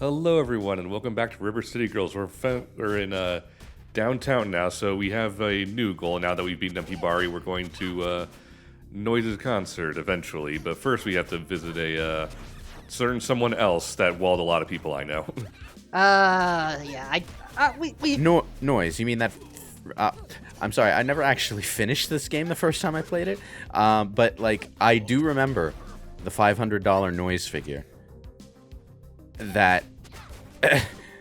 Hello, everyone, and welcome back to River City Girls. We're in downtown now, so we have a new goal now that we've beaten up Hibari. We're going to Noise's concert eventually, but first we have to visit a certain someone else that walled a lot of people I know. Yeah, we. No, noise. You mean that? I'm sorry. I never actually finished this game the first time I played it. But like, I do remember the $500 noise figure.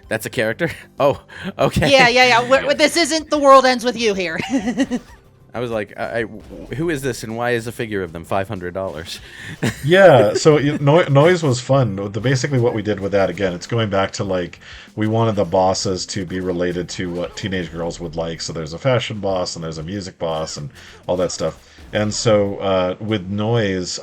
That's a character. Oh, okay. Yeah. This isn't The World Ends With You here. I was like, who is this, and why is a figure of them $500? Yeah, so noise was fun. Basically, what we did with that, again, it's going back to like we wanted the bosses to be related to what teenage girls would like. So there's a fashion boss and there's a music boss and all that stuff. And so with noise,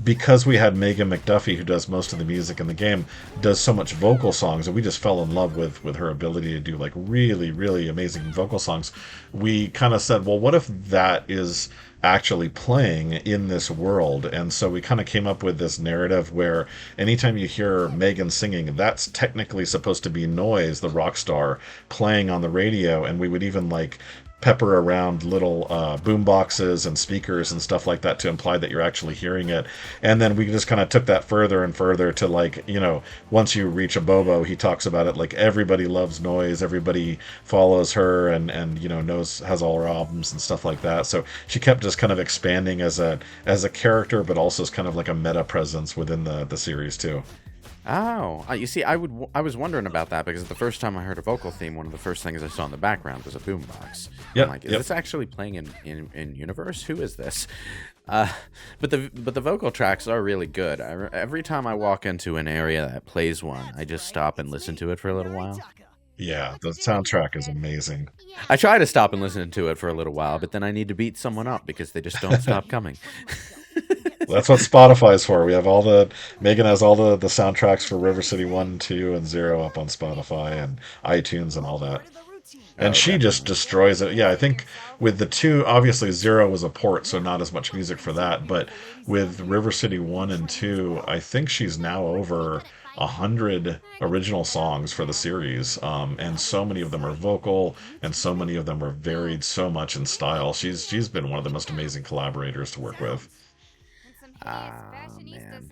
because we had Megan McDuffie, who does most of the music in the game, does so much vocal songs, and we just fell in love with her ability to do like really, really amazing vocal songs. We kind of said, well, what if that is actually playing in this world? And so we kind of came up with this narrative where anytime you hear Megan singing, that's technically supposed to be Noise, the rock star, playing on the radio, and we would even like pepper around little boom boxes and speakers and stuff like that to imply that you're actually hearing it. And then we just kind of took that further and further to like, once you reach a Bobo, he talks about it like everybody loves Noise, everybody follows her and knows, has all her albums and stuff like that. So she kept just kind of expanding as a character, but also as kind of like a meta presence within the series too. Oh, you see, I was wondering about that because the first time I heard a vocal theme, one of the first things I saw in the background was a boombox. Yep, I'm like, is this actually playing in universe? Who is this? But the vocal tracks are really good. Every time I walk into an area that plays one, I just stop and listen to it for a little while. Yeah, the soundtrack is amazing. I try to stop and listen to it for a little while, but then I need to beat someone up because they just don't stop coming. That's what Spotify's for. We have Megan has all the soundtracks for River City 1, 2, and 0 up on Spotify and iTunes and all that. And she just destroys it. Yeah, I think with the 2, obviously 0 was a port, so not as much music for that. But with River City 1 and 2, I think she's now over 100 original songs for the series. And so many of them are vocal, and so many of them are varied so much in style. She's been one of the most amazing collaborators to work with. Man.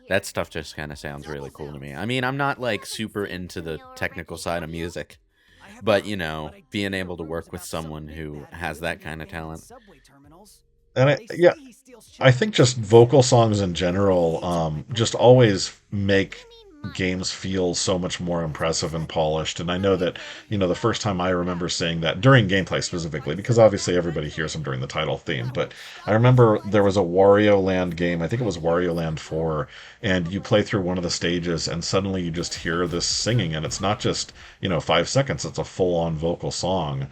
That stuff just kind of sounds really cool to me. I mean, I'm not like super into the technical side of music, but being able to work with someone who has that kind of talent. And I think just vocal songs in general just always make games feel so much more impressive and polished. And I know that the first time I remember saying that during gameplay specifically, because obviously everybody hears them during the title theme, but I remember there was a Wario Land game, I think it was Wario Land 4, and you play through one of the stages and suddenly you just hear this singing, and it's not just 5 seconds, it's a full-on vocal song,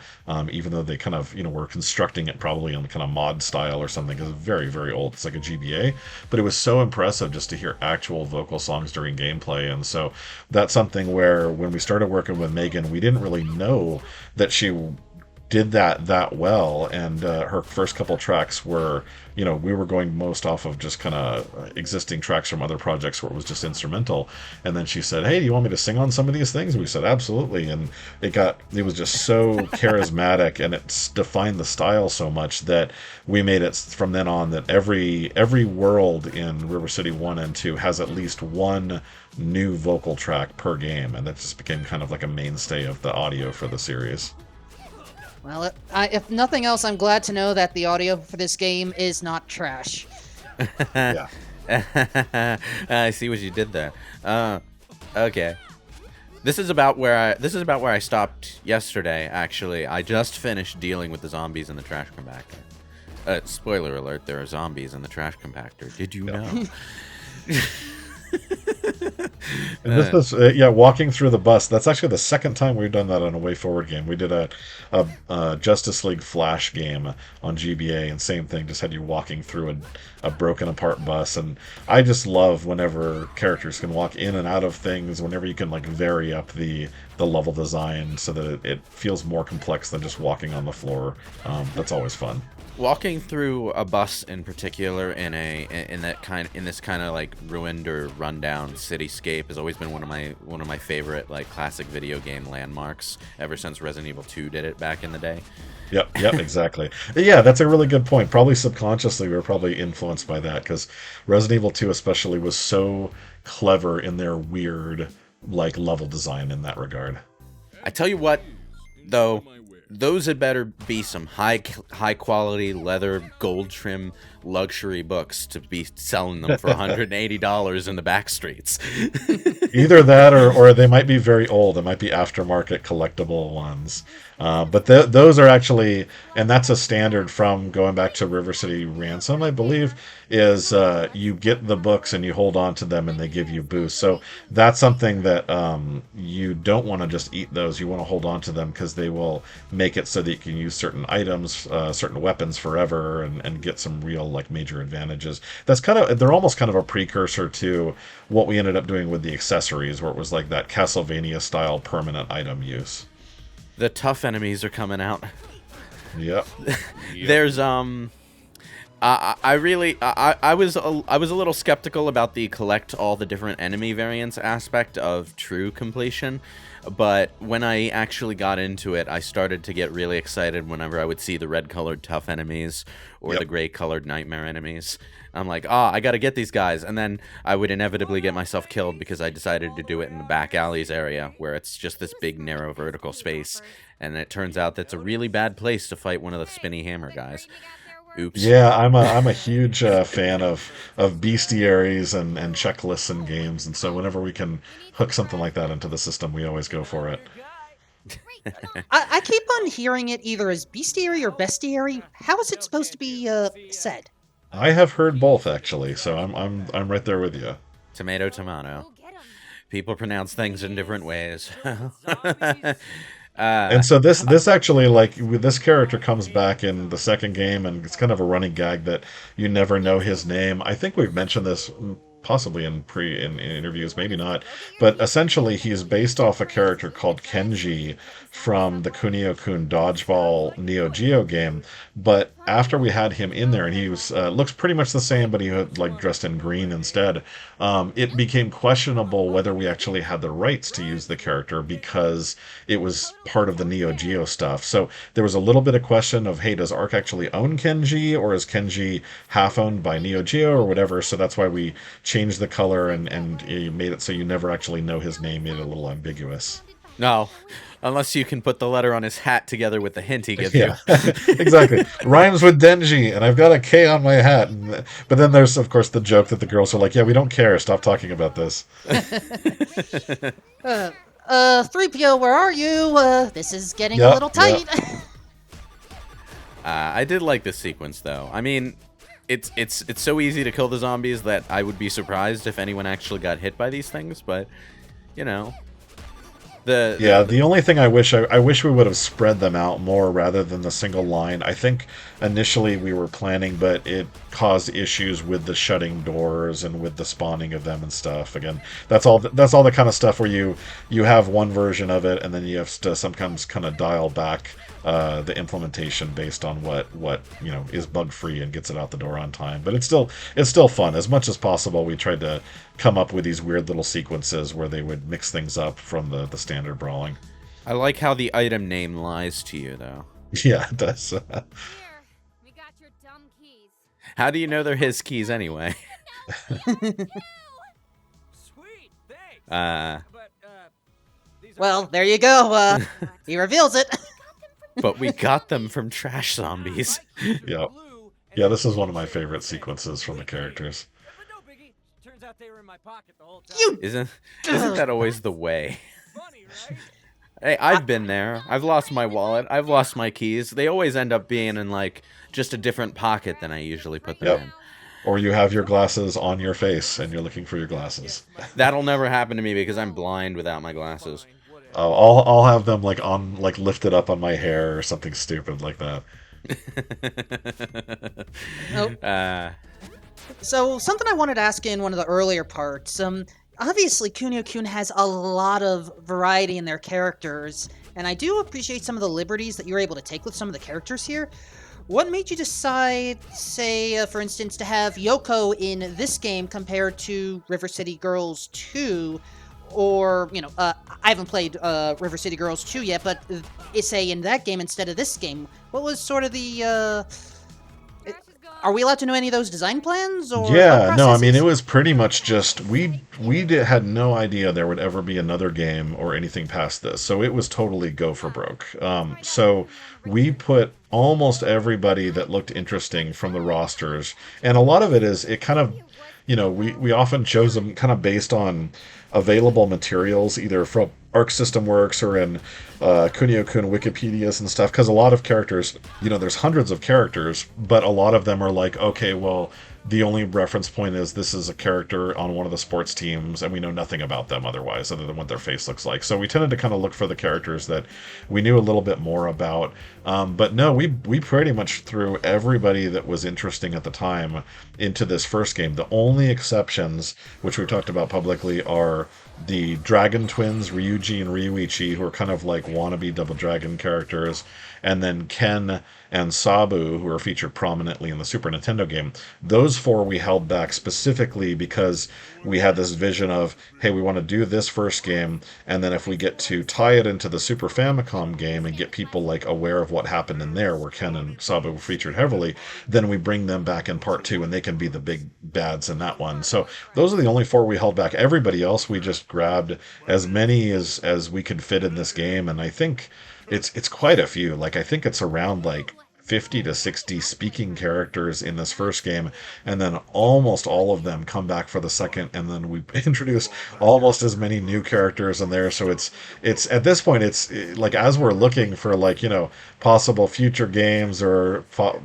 even though they kind of were constructing it probably in kind of mod style or something, because it's very, very old. It's like a GBA, but it was so impressive just to hear actual vocal songs during gameplay. And so that's something where when we started working with Megan, we didn't really know that she did that well. And her first couple tracks were, we were going most off of just kind of existing tracks from other projects where it was just instrumental. And then she said, "Hey, do you want me to sing on some of these things?" And we said, "Absolutely." And it was just so charismatic, and it's defined the style so much that we made it from then on that every world in River City 1 and 2 has at least one new vocal track per game, and that just became kind of like a mainstay of the audio for the series. Well, if nothing else, I'm glad to know that the audio for this game is not trash. Yeah. I see what you did there. Okay. This is about where I stopped yesterday. Actually, I just finished dealing with the zombies in the trash compactor. Spoiler alert: there are zombies in the trash compactor. Did you know? And this is walking through the bus. That's actually the second time we've done that on a WayForward game. We did a Justice League Flash game on GBA, and same thing, just had you walking through a broken apart bus. And I just love whenever characters can walk in and out of things, whenever you can like vary up the level design so that it feels more complex than just walking on the floor. That's always fun. Walking through a bus in particular in this kind of like ruined or rundown cityscape is always always been one of my favorite like classic video game landmarks ever since Resident Evil 2 did it back in the day. Yep, exactly. Yeah, that's a really good point. Probably subconsciously, we were probably influenced by that because Resident Evil 2 especially was so clever in their weird like level design in that regard. I tell you what, though, those had better be some high quality leather gold trim luxury books to be selling them for $180 in the back streets. Either that or they might be very old. It might be aftermarket collectible ones. But those are actually, and that's a standard from going back to River City Ransom, I believe, is you get the books and you hold on to them and they give you boosts. So that's something that you don't want to just eat those. You want to hold on to them because they will make it so that you can use certain items, certain weapons forever and get some real like major advantages. They're almost kind of a precursor to what we ended up doing with the accessories, where it was like that Castlevania style permanent item use. The tough enemies are coming out. Yep. There's I was a little skeptical about the collect all the different enemy variants aspect of true completion, but when I actually got into it, I started to get really excited whenever I would see the red colored tough enemies or the gray colored nightmare enemies. I'm like, I gotta get these guys, and then I would inevitably get myself killed because I decided to do it in the back alleys area where it's just this big narrow vertical space, and it turns out that's a really bad place to fight one of the spinny hammer guys. Oops. Yeah, I'm a huge fan of bestiaries and checklists in games, and so whenever we can hook something like that into the system, we always go for it. I keep on hearing it either as bestiary or bestiary. How is it supposed to be said? I have heard both actually, so I'm right there with you. Tomato, tomato. People pronounce things in different ways. And so this actually, like, this character comes back in the second game, and it's kind of a running gag that you never know his name. I think we've mentioned this possibly in interviews, maybe not, but essentially he's based off a character called Kenji from the Kunio-kun Dodgeball Neo Geo game. But after we had him in there, and he was looks pretty much the same, but he had like dressed in green instead, it became questionable whether we actually had the rights to use the character because it was part of the Neo Geo stuff. So there was a little bit of question of, hey, does Arc actually own Kenji, or is Kenji half owned by Neo Geo or whatever? So that's why we changed the color and made it so you never actually know his name, made it a little ambiguous. No, unless you can put the letter on his hat together with the hint he gives you. Exactly. Rhymes with Denji, and I've got a K on my hat. But then there's, of course, the joke that the girls are like, yeah, we don't care. Stop talking about this. 3PO, where are you? This is getting a little tight. I did like this sequence, though. I mean, it's so easy to kill the zombies that I would be surprised if anyone actually got hit by these things, but, you know... The only thing I wish we would have spread them out more rather than the single line. I think initially we were planning, but it caused issues with the shutting doors and with the spawning of them and stuff. Again, that's all the kind of stuff where you have one version of it and then you have to sometimes kind of dial back the implementation based on what is bug free and gets it out the door on time. But it's still fun. As much as possible, we tried to come up with these weird little sequences where they would mix things up from the standard brawling. I like how the item name lies to you, though. Yeah, it does. Here, we got your dumb keys. How do you know they're his keys anyway? Sweet, thanks. Well, there you go. He reveals it. But we got them from trash zombies. Yeah. Yeah, this is one of my favorite sequences from the characters. But no biggie. Turns out they were in my pocket the whole time. You. Isn't that always the way? Funny, right? Hey, I've been there. I've lost my wallet. I've lost my keys. They always end up being in, like, just a different pocket than I usually put them in. Or you have your glasses on your face and you're looking for your glasses. That'll never happen to me because I'm blind without my glasses. Oh, I'll have them lifted up on my hair or something stupid like that. So something I wanted to ask in one of the earlier parts. Obviously, Kunio-kun has a lot of variety in their characters, and I do appreciate some of the liberties that you're able to take with some of the characters here. What made you decide, say, for instance, to have Yoko in this game compared to River City Girls 2, or I haven't played River City Girls 2 yet, but say in that game instead of this game, what was sort of the are we allowed to know any of those design plans or Yeah, thought no, I mean, it processes? was pretty much just had no idea there would ever be another game or anything past this, so it was totally go for broke. So we put almost everybody that looked interesting from the rosters, and a lot of it is it kind of, we often chose them kind of based on available materials, either from Arc System Works or in Kunio-kun Wikipedias and stuff, because a lot of characters, there's hundreds of characters, but a lot of them are like, okay, well, the only reference point is this is a character on one of the sports teams, and we know nothing about them otherwise, other than what their face looks like. So we tended to kind of look for the characters that we knew a little bit more about. But no, we pretty much threw everybody that was interesting at the time into this first game. The only exceptions, which we talked about publicly, are the Dragon Twins, Ryuji and Ryuichi, who are kind of like wannabe Double Dragon characters, and then Ken and Sabu, who are featured prominently in the Super Nintendo game. Those four we held back specifically because we had this vision of, hey, we want to do this first game, and then if we get to tie it into the Super Famicom game and get people like aware of what happened in there, where Ken and Sabu were featured heavily, then we bring them back in part two, and they can be the big bads in that one. So those are the only four we held back. Everybody else we just grabbed as many as we could fit in this game, and I think it's quite a few. Like, I think it's around like 50 to 60 speaking characters in this first game, and then almost all of them come back for the second, and then we introduce almost as many new characters in there. So it's at this point, it's like, as we're looking for like, possible future games or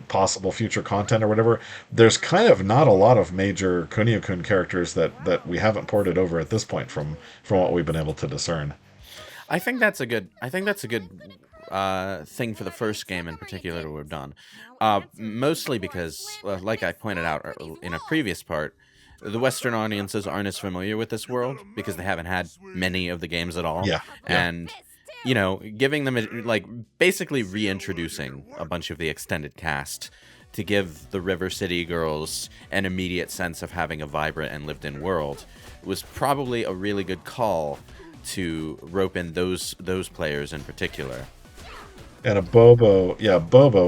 possible future content or whatever, there's kind of not a lot of major Kunio-kun characters that we haven't ported over at this point from what we've been able to discern. I think that's a good thing for the first game in particular that we've done. Mostly because, like I pointed out in a previous part, the Western audiences aren't as familiar with this world because they haven't had many of the games at all. Yeah. And, giving them, like, basically reintroducing a bunch of the extended cast to give the River City Girls an immediate sense of having a vibrant and lived-in world was probably a really good call to rope in those players in particular. And Bobo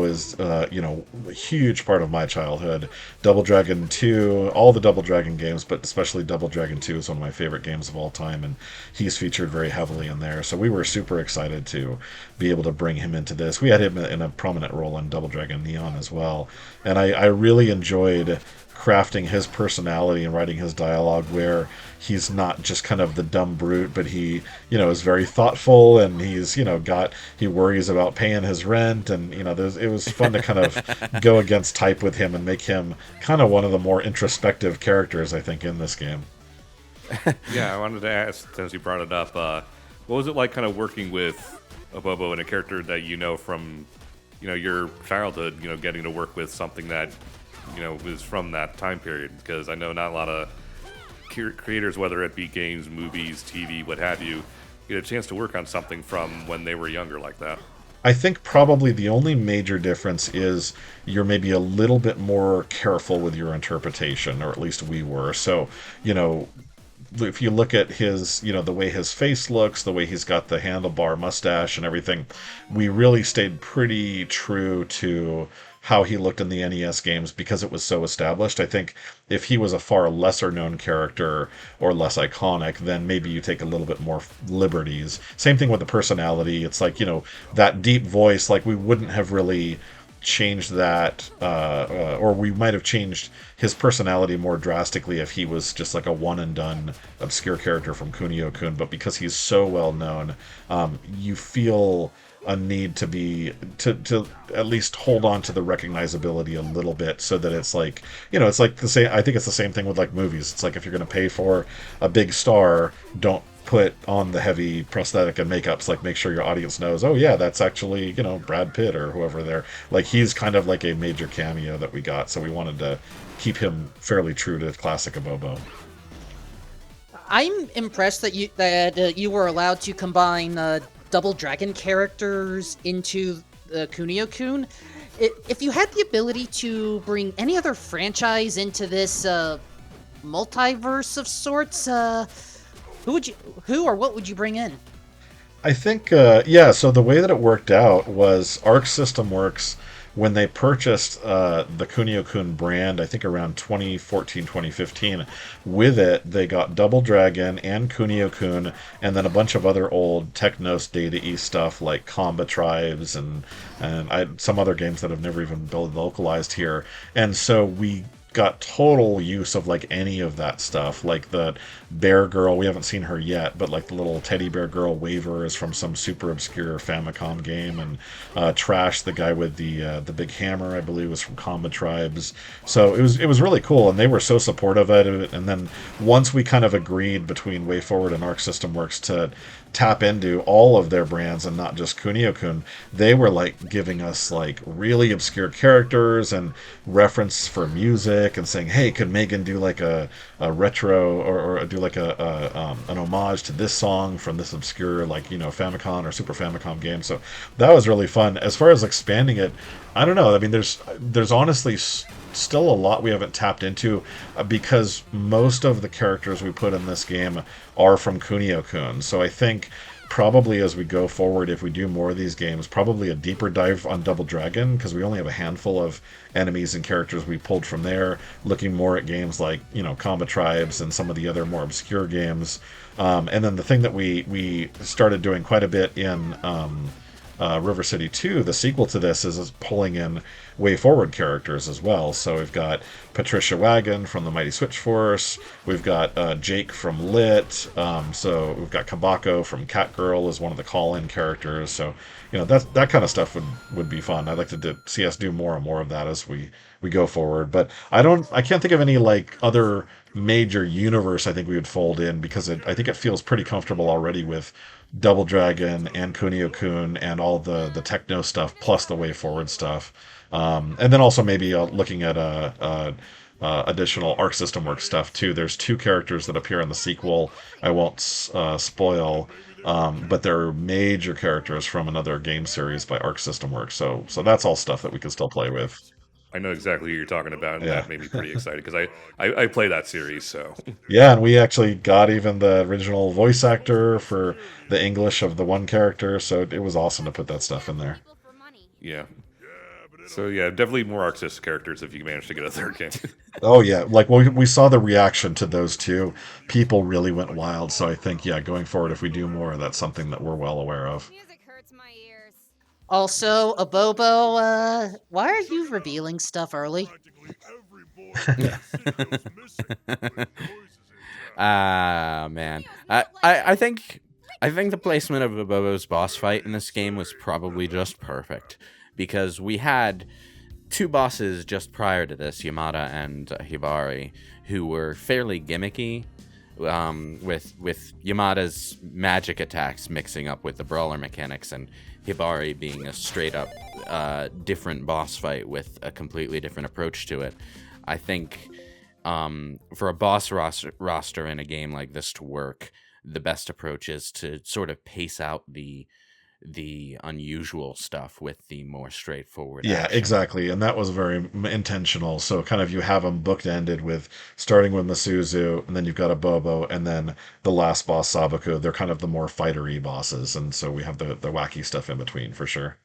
is, a huge part of my childhood. Double Dragon 2, all the Double Dragon games, but especially Double Dragon 2 is one of my favorite games of all time, and he's featured very heavily in there. So we were super excited to be able to bring him into this. We had him in a prominent role on Double Dragon Neon as well. And I really enjoyed crafting his personality and writing his dialogue, where he's not just kind of the dumb brute, but he, is very thoughtful, and he's, he worries about paying his rent, and, it was fun to kind of go against type with him and make him kind of one of the more introspective characters, I think, in this game. Yeah, I wanted to ask, since you brought it up, what was it like kind of working with a Bobo and a character that from, your childhood, getting to work with something that was from that time period? Because I know not a lot of creators, whether it be games, movies, TV, what have you, get a chance to work on something from when they were younger like that. I think probably the only major difference is you're maybe a little bit more careful with your interpretation, or at least we were. So, if you look at his, the way his face looks, the way he's got the handlebar mustache and everything, we really stayed pretty true to how he looked in the NES games because it was so established. I think if he was a far lesser known character or less iconic, then maybe you take a little bit more liberties. Same thing with the personality. It's like, that deep voice, like we wouldn't have really changed that, or we might have changed his personality more drastically if he was just like a one and done obscure character from Kunio-kun. But because he's so well known, you feel a need to at least hold on to the recognizability a little bit, so that it's like, it's like the same. I think it's the same thing with like movies. It's like, if you're going to pay for a big star, don't put on the heavy prosthetic and makeups. Like, make sure your audience knows, oh yeah, that's actually, Brad Pitt or whoever there. Like, he's kind of like a major cameo that we got, so we wanted to keep him fairly true to the classic of Bobo. I'm impressed that you were allowed to combine Double Dragon characters into Kunio-kun. If you had the ability to bring any other franchise into this multiverse of sorts, Who would you, who or what would you bring in? I think, yeah, so the way that it worked out was Arc System Works, when they purchased the Kunio-kun brand, I think around 2014, 2015, with it, they got Double Dragon and Kunio-kun, and then a bunch of other old Technos Data-y stuff like Comba Tribes and some other games that have never even been localized here. And so we got total use of like any of that stuff, like the bear girl, we haven't seen her yet, but like the little teddy bear girl Waver is from some super obscure Famicom game, and Trash, the guy with the big hammer, I believe, was from Combat Tribes. So it was really cool, and they were so supportive of it. And then once we kind of agreed between WayForward and Arc System Works to tap into all of their brands and not just Kunio-kun, they were like giving us like really obscure characters and reference for music and saying, hey, could Megan do like a retro or do like an homage to this song from this obscure, like, Famicom or Super Famicom game. So that was really fun. As far as expanding it, I don't know. I mean, there's honestly still a lot we haven't tapped into, because most of the characters we put in this game are from Kunio-kun. So I think probably as we go forward, if we do more of these games, probably a deeper dive on Double Dragon, because we only have a handful of enemies and characters we pulled from there, looking more at games like, Combat Tribes and some of the other more obscure games. And then the thing that we started doing quite a bit in River City 2, the sequel to this, is pulling in WayForward characters as well. So we've got Patricia Wagon from the Mighty Switch Force. We've got Jake from Lit. So we've got Kabako from Catgirl as one of the call-in characters. So that kind of stuff would be fun. I'd like to see us do more and more of that as we go forward. But I can't think of any like other major universe I think we would fold in, because I think it feels pretty comfortable already with Double Dragon and Kunio-kun and all the techno stuff plus the WayForward stuff. And then also maybe looking at additional Arc System Works stuff too. There's two characters that appear in the sequel. I won't spoil, but they're major characters from another game series by Arc System Works. So that's all stuff that we can still play with. I know exactly who you're talking about, and Yeah. that made me pretty excited because I play that series. So Yeah, and we actually got even the original voice actor for the English of the one character, so it was awesome to put that stuff in there. yeah. So yeah, definitely more Arxis characters if you manage to get a third game. Oh yeah, like we saw the reaction to those two. People really went wild, so I think, yeah, going forward, if we do more, that's something that we're well aware of. Music hurts my ears. Also, Abobo, why are you revealing stuff early? Ah, man. I think the placement of Bobo's boss fight in this game was probably just perfect, because we had two bosses just prior to this, Yamada and Hibari, who were fairly gimmicky, with Yamada's magic attacks mixing up with the brawler mechanics, and Hibari being a straight up different boss fight with a completely different approach to it. I think for a boss roster in a game like this to work, the best approach is to sort of pace out the unusual stuff with the more straightforward Yeah, action. exactly, and that was very intentional. So kind of you have them bookended with starting with Masuzu, and then you've got a Bobo, and then the last boss Sabaku. They're kind of the more fightery bosses, and so we have the wacky stuff in between for sure.